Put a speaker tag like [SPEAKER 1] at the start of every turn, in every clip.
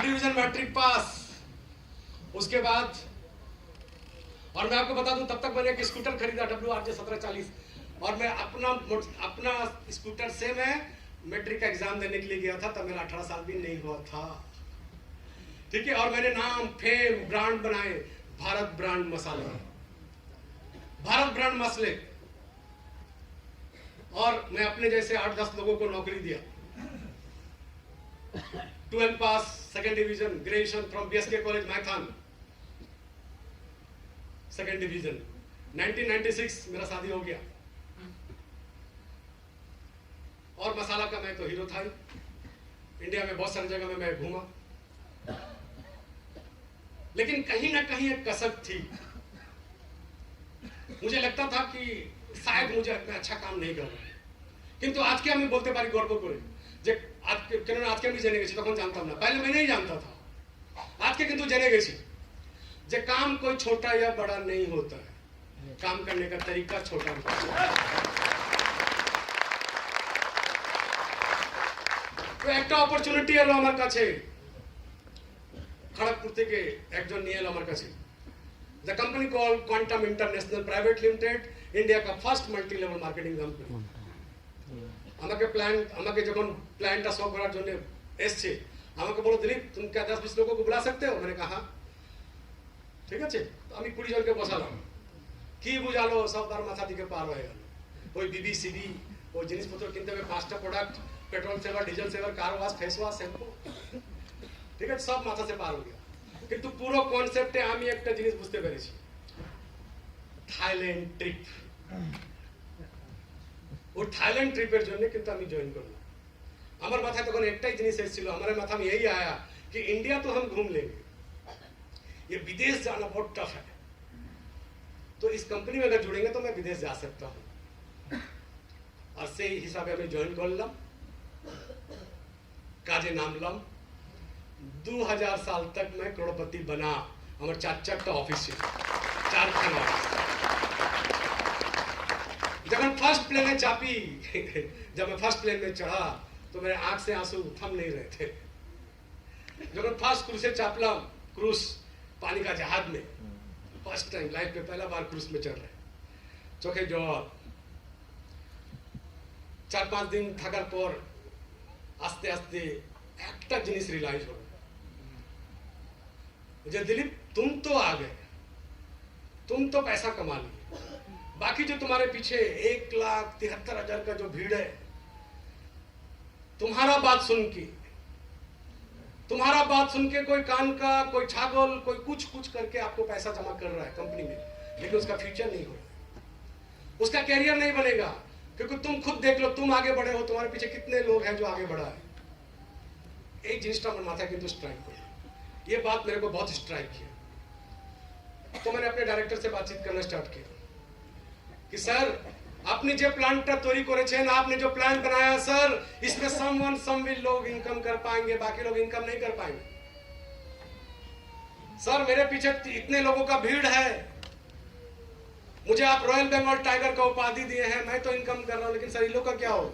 [SPEAKER 1] Sub division matric pass. उसके बाद और मैं आपको बता दूं तब तक मैंने एक स्कूटर खरीदा WRJ 1740 और मैं अपना स्कूटर से मैं मैट्रिक का एग्जाम देने के लिए गया था। तब मेरा 18 साल भी नहीं हुआ था, ठीक है। और मैंने नाम फेम ब्रांड बनाए, भारत ब्रांड मसाले, भारत ब्रांड मसाले। और मैं अपने जैसे 8-10 लोगों को नौकरी दिया। 12 पास, second division, graduation from BSK college Maithon, second division. 1996 मेरा शादी हो गया और मसाला का मैं तो हीरो था ही। इंडिया में बहुत सारी जगह में मैं घूमा, लेकिन कहीं ना कहीं एक कसक थी। मुझे लगता था कि शायद मुझे इतना अच्छा काम नहीं कर रहा है, किंतु आज के আমি বলতে পারি গর্ব করে যে আজকে আমি জেনে গেছি, তখন জানতাম না, पहले मैं नहीं जानता था, आज के किंतु জেনে গেছি যে काम कोई छोटा या बड़ा नहीं होता है, काम करने का तरीका छोटा होता है। তো একটা অপরচুনিটি এলো আমার কাছে, খড়গপুর থেকে একজন নিয়ে এলো আমার কাছে। The company called Quantum International Private Limited, India का first multi level marketing company. আমাকে যখন প্ল্যানটা সলভ করার জন্য এসছে, আমাকে বলো দিলীপ তুমি क्या 10-20 लोगों को बुला सकते हो? मैंने कहा ঠিক আছে। তো আমি 20 জনকে বসালাম, কি বুঝালো সব তার মাথা দিকে পার হয়ে গেল। ওই BBCD ওই জিনিসপত্র কিনতে হবে, 5টা product, petrol saver, diesel saver, car wash, face wash, shampoo, ठीक है, सब माथा से पार हो गया। কিন্তু পুরো কনসেপ্টে আমি একটা জিনিস বুঝতে পেরেছি, থাইল্যান্ড ট্রিপ। ওই থাইল্যান্ড ট্রিপের জন্য কিন্তু আমি জয়েন করলাম। আমার মাথায় তখন একটাই জিনিস এসেছিল, हमारे माथा में यही आया कि इंडिया तो हम घूम लेंगे, ये विदेश जाना बहुत टफ है, तो इस कंपनी में अगर जुड़ेंगे तो मैं विदेश जा सकता हूँ। और সেই হিসাবে আমি জয়েন করলাম, কাজে নামলাম। 2000 साल तक मैं करोड़पति बना। हमारे 4-4टा ऑफिस ছিল, 4খানা ऑफिस। जब मैं फर्स्ट प्लेन में चापी जब मैं फर्स्ट प्लेन में चढ़ा तो मेरे आंख से आंसू थम नहीं रहे थे। जब मैं फर्स्ट क्रूज से चापला, क्रूज पानी का जहाज में, फर्स्ट टाइम लाइफ में पहला बार क्रूज में चढ़ रहे, चोखे জ্বর। 4-5 दिन থাকার পর আস্তে আস্তে একটা জিনিস রিয়েলাইজ হলো मुझे, दिलीप तुम तो आ गए, तुम तो पैसा कमा लिए, बाकी जो तुम्हारे पीछे 1,73,000 का जो भीड़ है, तुम्हारा बात सुन के कोई कान का, कोई छागल, कोई कुछ करके आपको पैसा जमा कर रहा है कंपनी में, लेकिन उसका फ्यूचर नहीं हो रहा, उसका कैरियर नहीं बनेगा। क्योंकि तुम खुद देख लो, तुम आगे बढ़े हो, तुम्हारे पीछे कितने लोग हैं जो आगे बढ़ा है। एक जिनिसटा আমার মাথায় কিন্তু স্ট্রাইক করে, ये बात मेरे को बहुत स्ट्राइक किया। तो मैंने अपने डायरेक्टर से बातचीत करना स्टार्ट किया कि सर আপনি যে প্ল্যানটা তৈরি করেছেন, आपने जो प्लान बनाया सर, इसमें some लोग इनकम कर पाएंगे, बाकी लोग इनकम नहीं कर पाएंगे। सर मेरे पीछे इतने लोगों का भीड़ है, मुझे आप रॉयल बंगाल टाइगर का उपाधि दिए हैं, मैं तो इनकम कर रहा हूं, लेकिन सर इन लोग का क्या हो?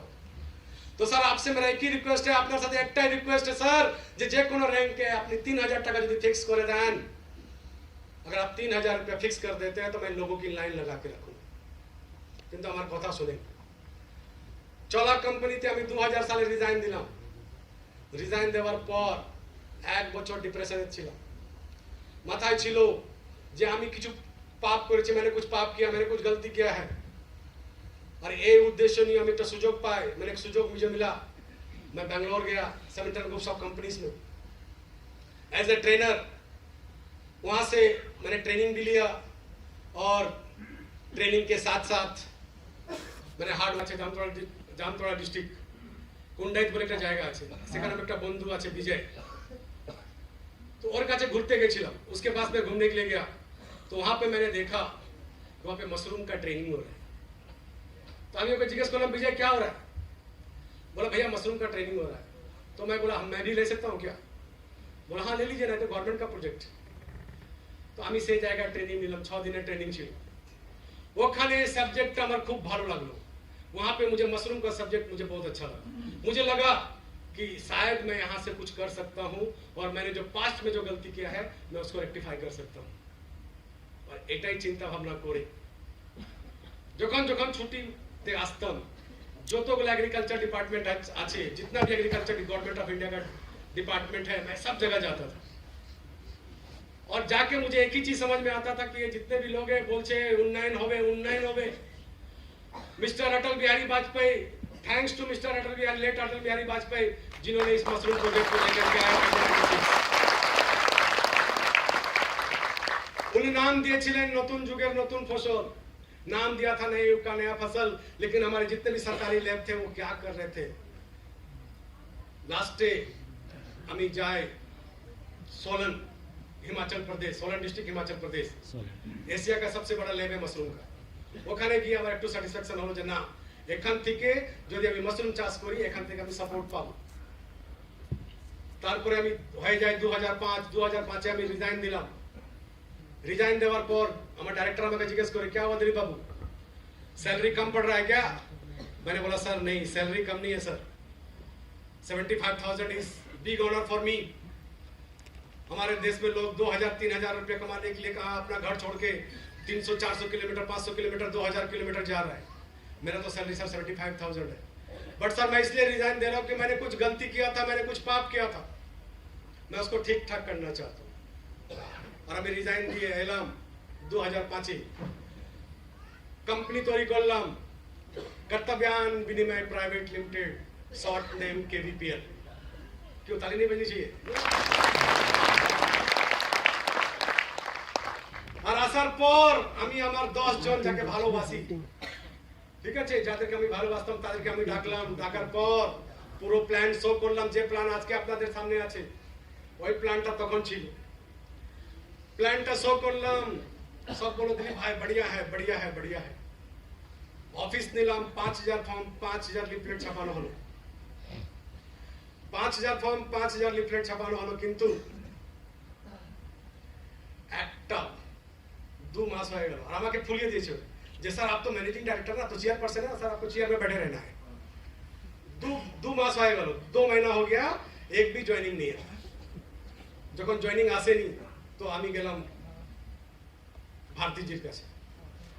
[SPEAKER 1] तो सर आपसे मेरा एक ही रिक्वेस्ट है, আপনার সাথে একটাই রিকোয়েস্ট है सर, যে কোনো র্যাঙ্কে আপনি 3000 টাকা যদি फिक्स করে দেন, अगर आप 3000 रुपया फिक्स कर देते हैं तो मैं लोगों की लाइन लगा के रखूंगा। কিন্তু আমার কথা শুনেন, চলা কোম্পানিতে আমি 2000 সালে রিজাইন দিলাম। রিজাইন দেওয়ার পর 1 বছর ডিপ্রেশনে ছিলাম। মাথায় ছিল যে আমি কিছু पाप করেছি, मैंने कुछ पाप किया, मैंने कुछ गलती किया है। और ये उद्देश्य नहीं, हमें एक सुजोग पाए, मैंने एक सुजोग मुझे मिला, मैं बेंगलोर गया सेमेंटर ग्रुप्स ऑफ कंपनीज में एज ए ट्रेनर। वहाँ से मैंने ट्रेनिंग भी लिया और ट्रेनिंग के साथ साथ मैंने हार्ड আছে জামতলা ডিস্ট্রিক্ট কুন্ডাইত বলে একটা জায়গা আছে, সেখানে আমার একটা বন্ধু আছে বিজয়, तो और কাছে ঘুরতে গেছিলাম। उसके पास में घूमने के लिए गया, तो वहाँ पे मैंने देखा वहाँ पे मशरूम का ट्रेनिंग हो रहा है। तो আমি ওকে জিজ্ঞেস করলাম विजय क्या हो रहा है? बोला भैया मशरूम का ट्रेनिंग हो रहा है। तो मैं बोला मैं भी ले सकता हूँ क्या? बोला हाँ ले लीजिए, नहीं तो गवर्नमेंट का प्रोजेक्ट। तो আমি সেই জায়গায় ট্রেনিং নিলাম, 6 দিনের ট্রেনিং ছিল। ওখানে সাবজেক্টটা আমার খুব ভালো লাগলো। वहाँ पे मुझे मशरूम का सब्जेक्ट मुझे बहुत अच्छा लगा। मुझे लगा कि शायद मैं यहाँ से कुछ कर सकता हूँ और मैंने जो पास्ट में जो गलती किया है मैं उसको रेक्टिफाई कर सकता हूँ। और एटाई चिंता भावना करे যখন যখন ছুটিতে আসতাম যতগুলো एग्रीकल्चर डिपार्टमेंट আছে, जितना भी एग्रीकल्चर गवर्नमेंट ऑफ इंडिया का डिपार्टमेंट है, मैं सब जगह जाता था और जाके मुझे एक ही चीज समझ में आता था कि ये जितने भी लोग हैं बोलते उन्नयन होवे। Mister Atal Bihari Vajpayee, thanks to mister Atal Bihari, late Atal Bihari Vajpayee, जिन्होंने इस मशरूम प्रोजेक्ट को लेकर के आया। उन्हें नाम दिए छिलेन नतून जुगेर नतून फसल, नाम दिया था नए युग का नया फसल, लेकिन हमारे जितने भी सरकारी लैब थे वो क्या कर रहे थे। लास्टे हमें जाए सोलन, हिमाचल प्रदेश, सोलन डिस्ट्रिक्ट हिमाचल प्रदेश, एशिया का सबसे बड़ा लैब है मशरूम का। ওখানে গিয়ে আমার একটু স্যাটিসফ্যাকশন হলো যে না, এখান থেকে যদি আমি মাশরুম চাষ করি এখান থেকে আমি সাপোর্ট পাবো। তারপরে আমি হয়ে যায় 2005 আমি রিজাইন দিলাম। রিজাইন দেওয়ার পর আমার डायरेक्टर আমাকে জিজ্ঞেস করে क्या हुआ दिलीप बाबू, सैलरी कम पड़ रहा है क्या? मैंने बोला सर नहीं, सैलरी कम नहीं है sir, 75,000 is big honour for me. हमारे देश में लोग 2,000-3,000 रुपए कमाने के लिए कहा अपना घर छोड़ के 300-400 किलोमीटर, 500 किलोमीटर, 2,000 किलोमीटर जा रहा है। मेरा तो सैलरी सर 75,000 है। बट सर मैं इसलिए रिजाइन दे रहा हूँ कि मैंने कुछ गलती किया था, मैंने कुछ पाप किया था, मैं उसको ठीक ठाक करना चाहता हूँ। और अभी रिजाइन दिए एलाम 2005 कंपनी तैयारी करलाम कर्तव्यान विनिमय private limited, short name KVPL। क्यों ताली नहीं बजनी चाहिए? আর আসার পর আমি আমার 10 জন যাকে ভালোবাসি, ঠিক আছে, যাদেরকে আমি ভালোবাসতাম তাদেরকে আমি ডাকলাম। ডাকার পর পুরো প্ল্যান শো করলাম, যে প্ল্যান আজকে আপনাদের সামনে আছে ওই প্ল্যানটা তখন ছিল। প্ল্যানটা শো করলাম, সব বলে দিলি ভাই बढ़िया है, बढ़िया है, बढ़िया है। অফিস নিলাম, 5,000 ফর্ম, 5,000 লিফলেট ছাপানো হলো। 5,000 ফর্ম, 5,000 লিফলেট ছাপানো হলো, কিন্তু একটা 2 मास हो गया और আমাকে ফুলিয়ে দিয়েছে যে স্যার आप तो मैनेजिंग डायरेक्टर ना, तो चेयरपर्सन है सर, आपको चेयर में बैठे रहना है। 2 मास हो गया, 2 महीना हो गया, एक भी জয়েনিং नहीं है। যখন জয়েনিং আসেনি তো আমি গেলাম भारतीजीর কাছে।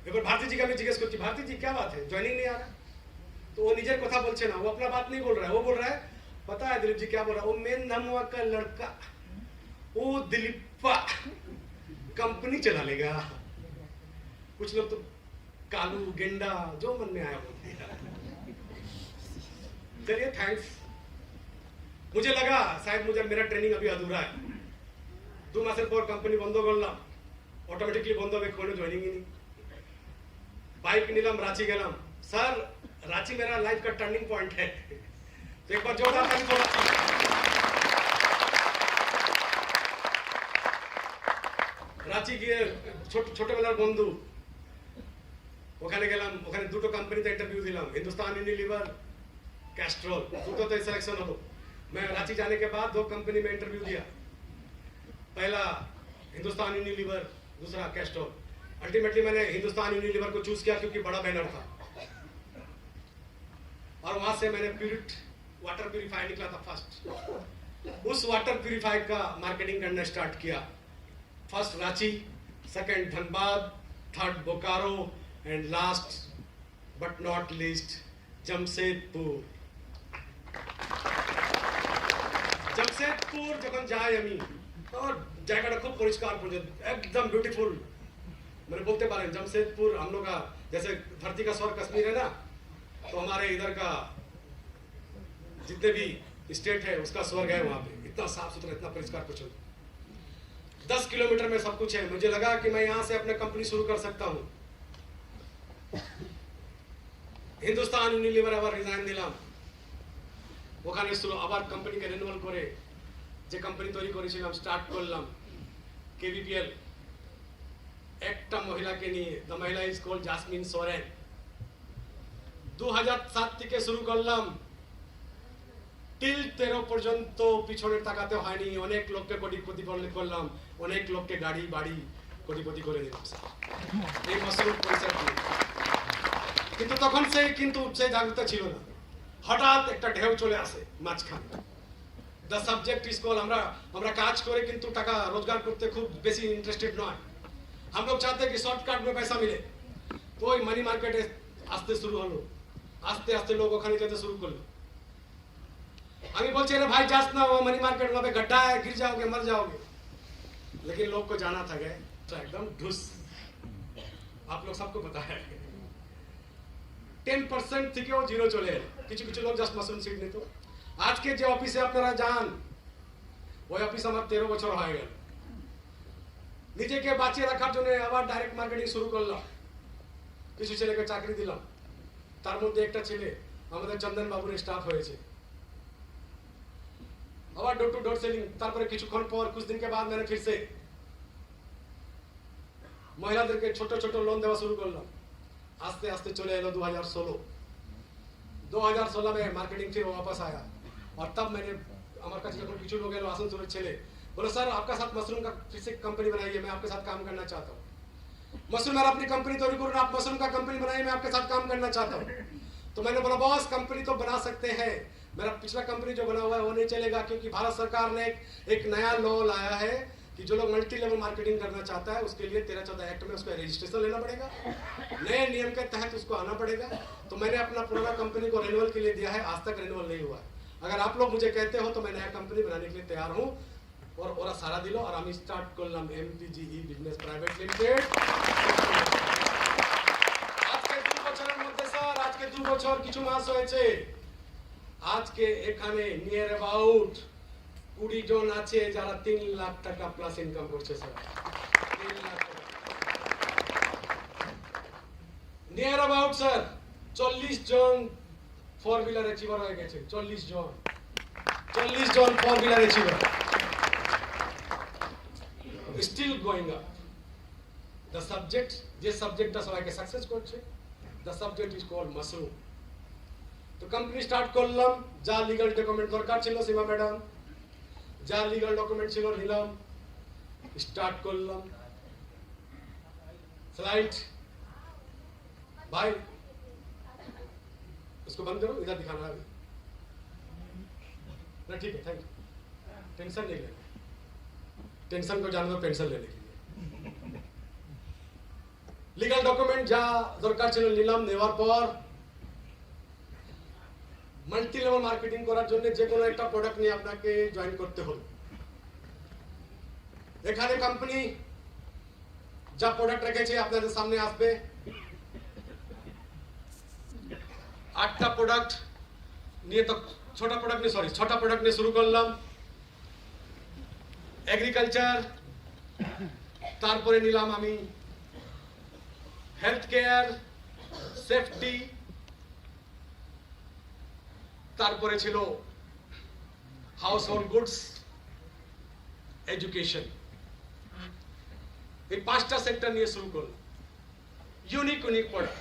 [SPEAKER 1] এবার भारतीजी আমি জিজ্ঞেস করছি, भारतीजी क्या बात है, জয়েনিং नहीं आ रहा? तो वो নিজের কথা বলছে না, वो अपना बात नहीं बोल रहा है, वो बोल रहा है पता है दिलीप जी क्या बोल रहा है, वो मेन नमवा का लड़का वो दिलीपा कंपनी चला लेगा। कुछ लोग तो कालू गेंडा जो मन में आया बोल दिया। चलिए थैंक्स। मुझे लगा शायद मुझे मेरा ट्रेनिंग अभी अधूरा है। 2 मासेर पर कंपनी बंद करलाम, ऑटोमेटिकली बंद হবে, কোনো জয়েনিং ही नहीं। बाइक নিলাম, रांची গেলাম। सर रांची मेरा लाइफ का टर्निंग पॉइंट है, तो एक बार जोरदार ताली दो। রাঁচি গিয়ে ছোটবেলার বন্ধু, ওখানে গেলাম, ওখানে দুটো কোম্পানিতে इंटरव्यू दिलाम, हिंदुस्तान यूनिलीवर, कैस्ट्रोल, দুটোতে सिलेक्शन হলো। मैं रांची जाने के बाद 2 कंपनी में इंटरव्यू दिया, पहला हिंदुस्तान यूनिलीवर, दूसरा कैस्ट्रोल। अल्टीमेटली मैंने हिंदुस्तान यूनिलीवर को चूज किया क्योंकि बड़ा बैनर था और वहां से मैंने वाटर प्यूरिफायर निकला था फर्स्ट। उस वाटर प्यूरिफायर का मार्केटिंग करना स्टार्ट किया। First Ranchi, second Dhanbad, third Bokaro and last but not least Jamshedpur. Jamshedpur যখন যাই আমি, और জায়গাটা খুব পরিষ্কার পরিচ্ছন্ন, एकदम ब्यूटीफुल। मैंने बोलते पारे जमशेदपुर हम लोग का जैसे धरती का स्वर्ग कश्मीर है ना, तो हमारे इधर का जितने भी स्टेट है उसका स्वर्ग है वहां पे। इतना साफ सुथरा, इतना परिष्कार परिच्छन्न, 10 किलोमीटर में सब कुछ है। मुझे लगा कि मैं यहाँ से अपना कंपनी शुरू कर सकता हूँ। हिंदुस्तान यूनिलीवर আবার রিজাইন দিলাম, ওখানে আবার কোম্পানিকে রিনিউয়াল করে যে কোম্পানি তৈরি করেছিলাম স্টার্ট করলাম KVPL। একটা মহিলাকে নিয়ে, দ্য মহিলা ইজ কল্ড জাসমিন সোরেন। 2007 থেকে শুরু করলাম, টিল 13 পর্যন্ত পিছনে তাকাতে হয়নি। অনেক লোককে কোটিপতি করলাম, অনেক লোককে গাড়ি বাড়ি কোটিপতি করে দিলাম এই মাশরুম কনসেপ্ট নিয়ে। কিন্তু তখন সেই জাগরুকতা ছিল না। হঠাৎ একটা ঢেউ চলে আসে মাঝখানে। দ্য সাবজেক্ট ইজ কল আমরা কাজ করে কিন্তু টাকা রোজগার করতে খুব বেশি ইন্টারেস্টেড নয়। हम लोग चाहते हैं कि शॉर्टकट में पैसा मिले। तो ওই মানি মার্কেটে আসতে শুরু হলো, আস্তে আস্তে লোক ওখানে যেতে শুরু করলো। আমি বলছি अरे भाई जास ना, वो मनी मार्केट वहाँ पे गड्ढा है, गिर जाओगे मर जाओगे। लेकिन लोग को जाना था गए तो एकदम ढुस। आप लोग सबको पता है 10% থেকেও জিরো চলে এলো। কিছু কিছু লোক জাস্ট মাশরুম সিড নিত। আজকে যে অফিসে আপনারা যান ওই অফিস আমার 13 বছর হয়ে গেল। নিজেকে বাঁচিয়ে রাখার জন্য আবার ডাইরেক্ট মার্কেটিং শুরু করলাম। কিছু ছেলেকে চাকরি দিলাম, তার মধ্যে একটা ছেলে আমাদের চন্দন বাবুর স্টাফ হয়েছে। আবার ডোর টু ডোর সেলিং। তারপরে কিছুক্ষণ পর कुछ दिन के बाद मैंने फिर से মহিলাদেরকে ছোট ছোট লোন দেওয়া শুরু করলাম। আস্তে আস্তে চলে এলো 2016 में मार्केटिंग फिर वापस आया। और तब मैंने हमारे काছে যখন কিছু লোক এলো আসানসোলের ছেলে, बोले सर आपका साथ मशरूम का फिर से कंपनी बनाइए, मैं आपके साथ काम करना चाहता हूँ। मशरूम यार अपनी कंपनी तो करो, आप मशरूम का कंपनी बनाइए, मैं आपके साथ काम करना चाहता हूँ। तो मैंने बोला बॉस कंपनी तो बना सकते हैं, मेरा पिछला कंपनी जो बना हुआ है वो नहीं चलेगा, क्योंकि भारत सरकार ने एक नया लॉ लाया है कि जो लोग मल्टी लेवल मार्केटिंग करना चाहता है उसके लिए 13-14 एक्ट में उसका रजिस्ट्रेशन लेना पड़ेगा, नए नियम के तहत उसको आना पड़ेगा। तो मैंने अपना पुराना कंपनी को रिन्यूअल के लिए दिया है, आज तक रिन्यूअल नहीं हुआ है। अगर आप लोग मुझे कहते हो तो मैं नया कंपनी बनाने के लिए तैयार हूँ। और ওরা সারা দিল আর আমি স্টার্ট করলাম এমপিজিই বিজনেস প্রাইভেট লিমিটেড। আজকে 2 বছরের মধ্যে স্যার, আজকে 2 বছর কিছু মাস হয়েছে। আজকে এখানে নিয়ার অ্যাবাউট 20 জন আছে যারা 3 লাখ টাকা প্লাস ইনকাম করছে স্যার। 3 লাখ টাকা নিয়ার অ্যাবাউট স্যার 40 জন 4 হুইলার অ্যাচিভার হয়ে গেছে। 40 জন 4 wheeler achiever. Still going up. The subject, যে সাবজেক্টটা সবাইকে সাকসেস করছে, the subject is called mushroom. তো কোম্পানি স্টার্ট করলাম, যা লিগ্যাল ডকুমেন্ট দরকার ছিল সীমা ম্যাডাম, যা লিগ্যাল ডকুমেন্ট ছিল নিলাম, স্টার্ট করলাম। स्लाइड भाई इसको बंद करो, इधर दिखाना है ना। ठीक है, थैंक यू। टेंशन नहीं लेना, टेंशन को जानो तो पेंशन लेने के लिए। লিগ্যাল ডকুমেন্ট যা দরকার ছিল নিলাম। নেওয়ার পর মাল্টি লেভেল মার্কেটিং করার জন্য যে কোনো একটা প্রোডাক্ট নিয়ে আপনাকে জয়েন করতে হবে। এখানে কোম্পানি যা প্রোডাক্ট রেখেছে আপনাদের সামনে আসবে। 8টা প্রোডাক্ট নিয়ে, তো ছটা প্রোডাক্ট নিয়ে শুরু করলাম। এগ্রিকালচার, তারপরে নিলাম আমি হেলথ কেয়ার, সেফটি, তারপরে ছিল হাউস হোল্ড গুডস, এডুকেশন। এই 5টা সেক্টর নিয়ে শুরু করলাম। ইউনিক প্রোডাক্ট,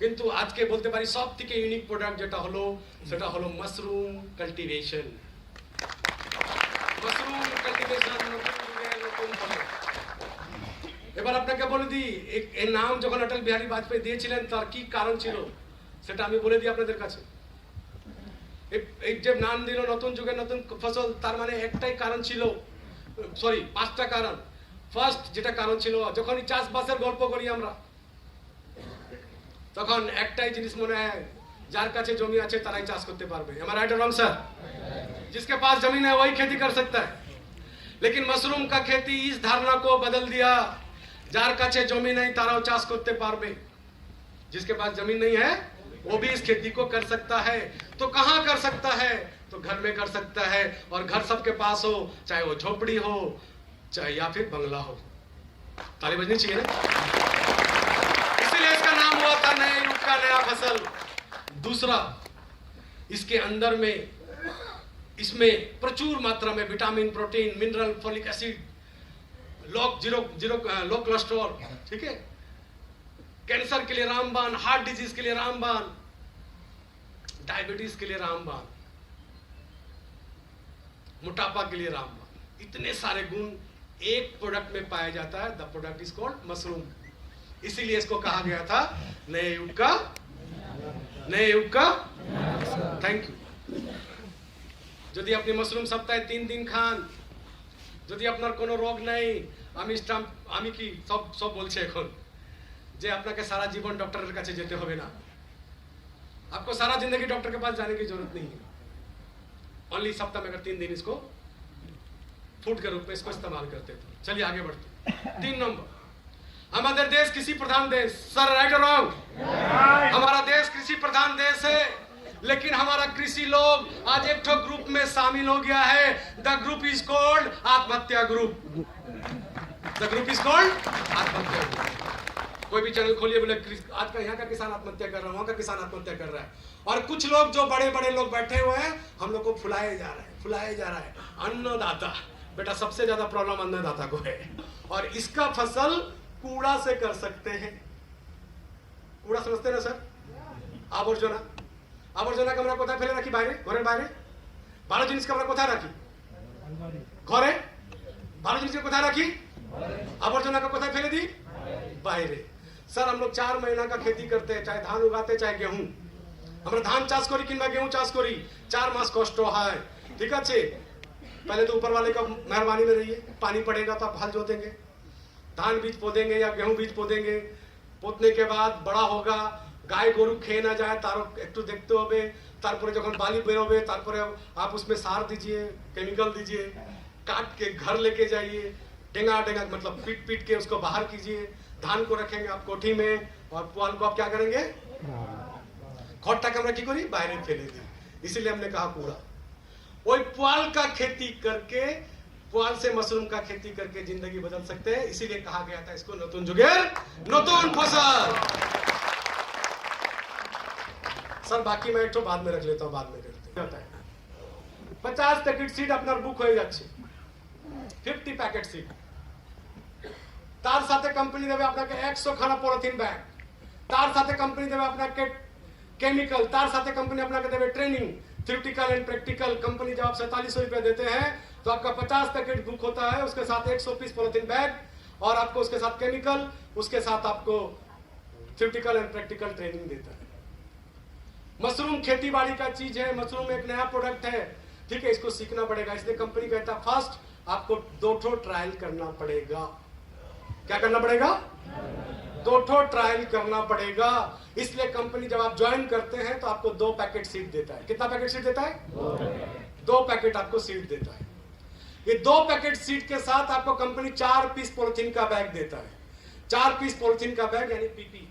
[SPEAKER 1] কিন্তু আজকে বলতে পারি সব থেকে ইউনিক প্রোডাক্ট যেটা হলো সেটা হলো মাশরুম কাল্টিভেশন। মাশরুম কাল্টিভেশন এবার আপনাকে বলে দিই, এর নাম যখন অটল বিহারী বাজপেয়ী দিয়েছিলেন তার কি কারণ ছিল সেটা আমি বলে দিই আপনাদের কাছে। এই যে নাম দিল নতুন যুগের নতুন ফসল, তার মানে একটাই কারণ ছিল, সরি 5টা কারণ। ফার্স্ট যেটা কারণ ছিল, যখনই চাষবাসের গল্প করি আমরা তখন একটাই জিনিস মনে হয়, যার কাছে জমি আছে তারাই চাষ করতে পারবে। Am I right or wrong sir? जिसके पास जमीन है वही खेती कर सकता है। लेकिन मशरूम का खेती इस धारणा को बदल दिया, जार काछे जमीन नहीं ताराও চাষ করতে পারবে। जिसके पास जमीन नहीं है वो भी इस खेती को कर सकता है। तो कहाँ कर सकता है? तो घर में कर सकता है। और घर सबके पास हो, चाहे वो झोपड़ी हो चाहे या फिर बंगला हो। ताली बजनी चाहिए ना, इसलिए इसका नाम हुआ था नए युग का नया फसल। दूसरा, इसके अंदर में इसमें प्रचुर मात्रा में vitamin, protein, mineral, folic acid, low cholesterol, ठीक है, कैंसर के लिए रामबाण, हार्ट डिजीज के लिए रामबाण, डायबिटीज के लिए रामबाण, मोटापा के लिए रामबाण। इतने सारे गुण एक प्रोडक्ट में पाया जाता है। The product is called mushroom. इसीलिए इसको कहा गया था नए युग का থ্যাংক ইউ। যদি আপনি মাশরুম সপ্তাহে 3 দিন খান, যদি আপনার কোনো রোগ নেই, আমি কি সব বলছে এখন যে আপনাকে सारा जीवन डॉक्टर কাছে যেতে হবে না, आपको सारा जिंदगी डॉक्टर के पास जाने की जरूरत नहीं है। ओनली सप्ताह में अगर 3 दिन इसको फूड के रूप में इसको इस्तेमाल करते थे। चलिए आगे बढ़ते। 3 नंबर, हमारे देश कृषि प्रधान देश, सर राइट और रॉन्ग? हमारा देश कृषि प्रधान देश है, लेकिन हमारा कृषि लोग आज एक ठो ग्रुप में शामिल हो गया है। द ग्रुप इज कॉल्ड आत्महत्या group. The group is called आत्महत्या ग्रुप। कोई भी चैनल खोलिए, बोले आज का यहाँ का किसान आत्महत्या कर रहा है, वहाँ का किसान आत्महत्या कर रहा है, और कुछ लोग जो बड़े बड़े लोग बैठे हुए हैं हम लोग को फुलाए जा रहा है। अन्नदाता, बेटा सबसे ज्यादा प्रॉब्लम अन्नदाता को है, और इसका फसल कूड़ा से कर सकते हैं। कूड़ा समझते हैं ना सर? আবর্জনা আমরা কোথায় ফেলে রাখি? বাইরে, ঘরের বাইরে। ভালো জিনিসকে আমরা কোথায় রাখি? ঘরে। ভালো জিনিসকে কোথায় রাখি? আবর্জনা को কোথায় ফেলে দিই? বাইরে। सर हम लोग 4 महीना का खेती करते हैं, चाहे धान उगाते चाहे गेहूं। আমরা ধান চাষ করি কিংবা गेहूं চাষ করি, 4 मास कष्ट है, ठीक है। पहले तो ऊपर वाले का मेहरबानी में रहिए, पानी पड़ेगा तो आप हल जोतेंगे, धान बीज पोदेंगे या गेहूं बीज पोदेंगे, पोतने के बाद बड़ा होगा, गाय गोरु खेয়ে না যায় তার একটু দেখতে হবে, তারপরে যখন বালি বেরোবে তারপরে आप उसमें सार दीजिए, केमिकल दीजिए, काट के घर लेके जाइए, डेंगा मतलब पीट के उसको बाहर कीजिए, धान को रखेंगे आप कोठी में, और पुआल को आप क्या करेंगे? खटटाके আমরা কি করি? বাইরে ফেলে দিই। इसीलिए हमने कहा कूड़ा। वही पुआल का खेती करके, पुआल से मशरूम का खेती करके जिंदगी बदल सकते हैं। इसीलिए कहा गया था इसको नतून जुगेर नतून फसल। सर बाकी मैं एक बाद में रख लेता हूँ, बाद में करते हैं। 50 पैकेट सीड अपना बुक हो যাচ্ছে, 50 पैकेट सीड, তার সাথে কোম্পানি দেবে আপনাকে 100 খানা পলিথিন ব্যাগ, তার সাথে কোম্পানি দেবে আপনাকে केमिकल, तार साथे कंपनी अपना देवे training, theoretical and practical. Company जब आप 4700 रुपया देते हैं तो आपका 50 पैकेट बुक होता है, उसके साथ 100 पीस पॉलिथीन बैग, और आपको उसके साथ केमिकल, उसके साथ आपको थ्योरेटिकल एंड प्रैक्टिकल ट्रेनिंग देता है। मशरूम खेती बाड़ी का चीज है, मशरूम एक नया प्रोडक्ट है, ठीक है, इसको सीखना पड़ेगा। इसलिए कंपनी कहता है फर्स्ट आपको 2 ठो ट्रायल करना पड़ेगा। क्या करना पड़ेगा? 2 ठो ट्रायल करना पड़ेगा। इसलिए कंपनी जब आप ज्वाइन करते हैं तो आपको 2 पैकेट सीड देता है। कितना पैकेट सीड देता है? 2 पैकेट आपको सीड देता है। ये 2 पैकेट सीड के साथ आपको कंपनी 4 पीस पॉलिथीन का बैग देता है। 4 पीस पॉलिथीन का बैग यानी पीपी,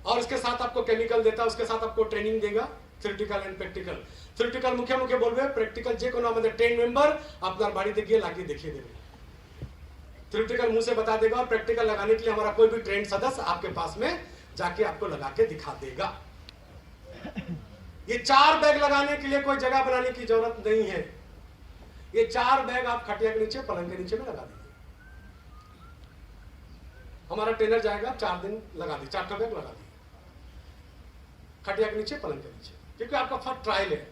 [SPEAKER 1] और उसके साथ आपको केमिकल देता है, उसके साथ आपको ट्रेनिंग देगा, थ्योरेटिकल एंड प्रैक्टिकल। थ्योरेटिकल मुखे मुखे बोलबे, प्रैक्टिकल जे कोनो আমাদের 10 मेंबर আপনার বাড়িতে গিয়ে লাগিয়ে দেখিয়ে দেবে। थ्योरेटिकल मुंह से बता देगा, और प्रैक्टिकल लगाने के लिए हमारा कोई भी ट्रेंड सदस्य आपके पास में जाके आपको लगा के दिखा देगा। ये 4 बैग लगाने के लिए कोई जगह बनाने की जरूरत नहीं है। ये 4 बैग आप खटिया के नीचे, पलंग के नीचे में लगा दीजिए। हमारा ट्रेनर जाएगा, 4 दिन लगा दी, 4 बैग लगा दी खटिया के नीचे, पलंग के नीचे, क्योंकि आपका फर्स्ट ट्रायल है।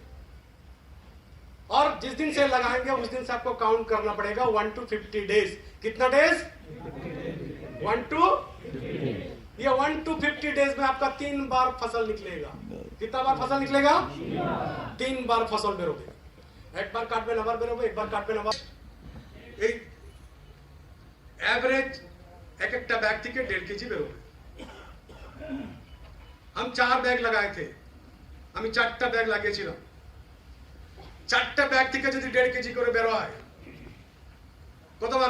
[SPEAKER 1] और जिस दिन से लगाएंगे उस दिन से आपको काउंट करना पड़ेगा 1 to 50 डेज। कितना डेज? 1 to 50 डेज में आपका 3 बार फसल निकलेगा। कितना बार फसल निकलेगा? 3 बार फसल बेरोगे। एक बार काटबे नंबर बेरोगे, एक बार काटबे नंबर। एवरेज एक बैग थी 1.5 केजी बेरोगे। हम 4 बैग लगाए थे, আমি 4টা ব্যাগ লাগিয়েছিলাম। 4টা ব্যাগ থেকে যদি 1.5 কেজি করে বের হয়,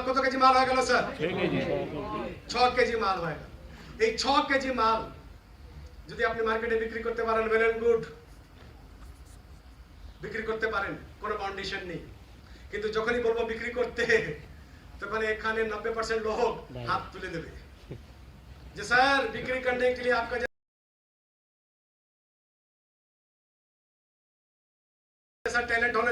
[SPEAKER 1] কত কেজি মাল হয়ে গেল স্যার? 6 কেজি মাল হয়ে গেল। এই 6 কেজি মাল যদি আপনি মার্কেটে বিক্রি করতে পারেন, ওয়েল এন্ড গুড, বিক্রি করতে পারেন, কোনো কন্ডিশন নেই। কিন্তু যখনই বলবো বিক্রি করতে, তখন এখানে 90% লোক হাত তুলে দেবে যে স্যার बिक्री करने के लिए आपका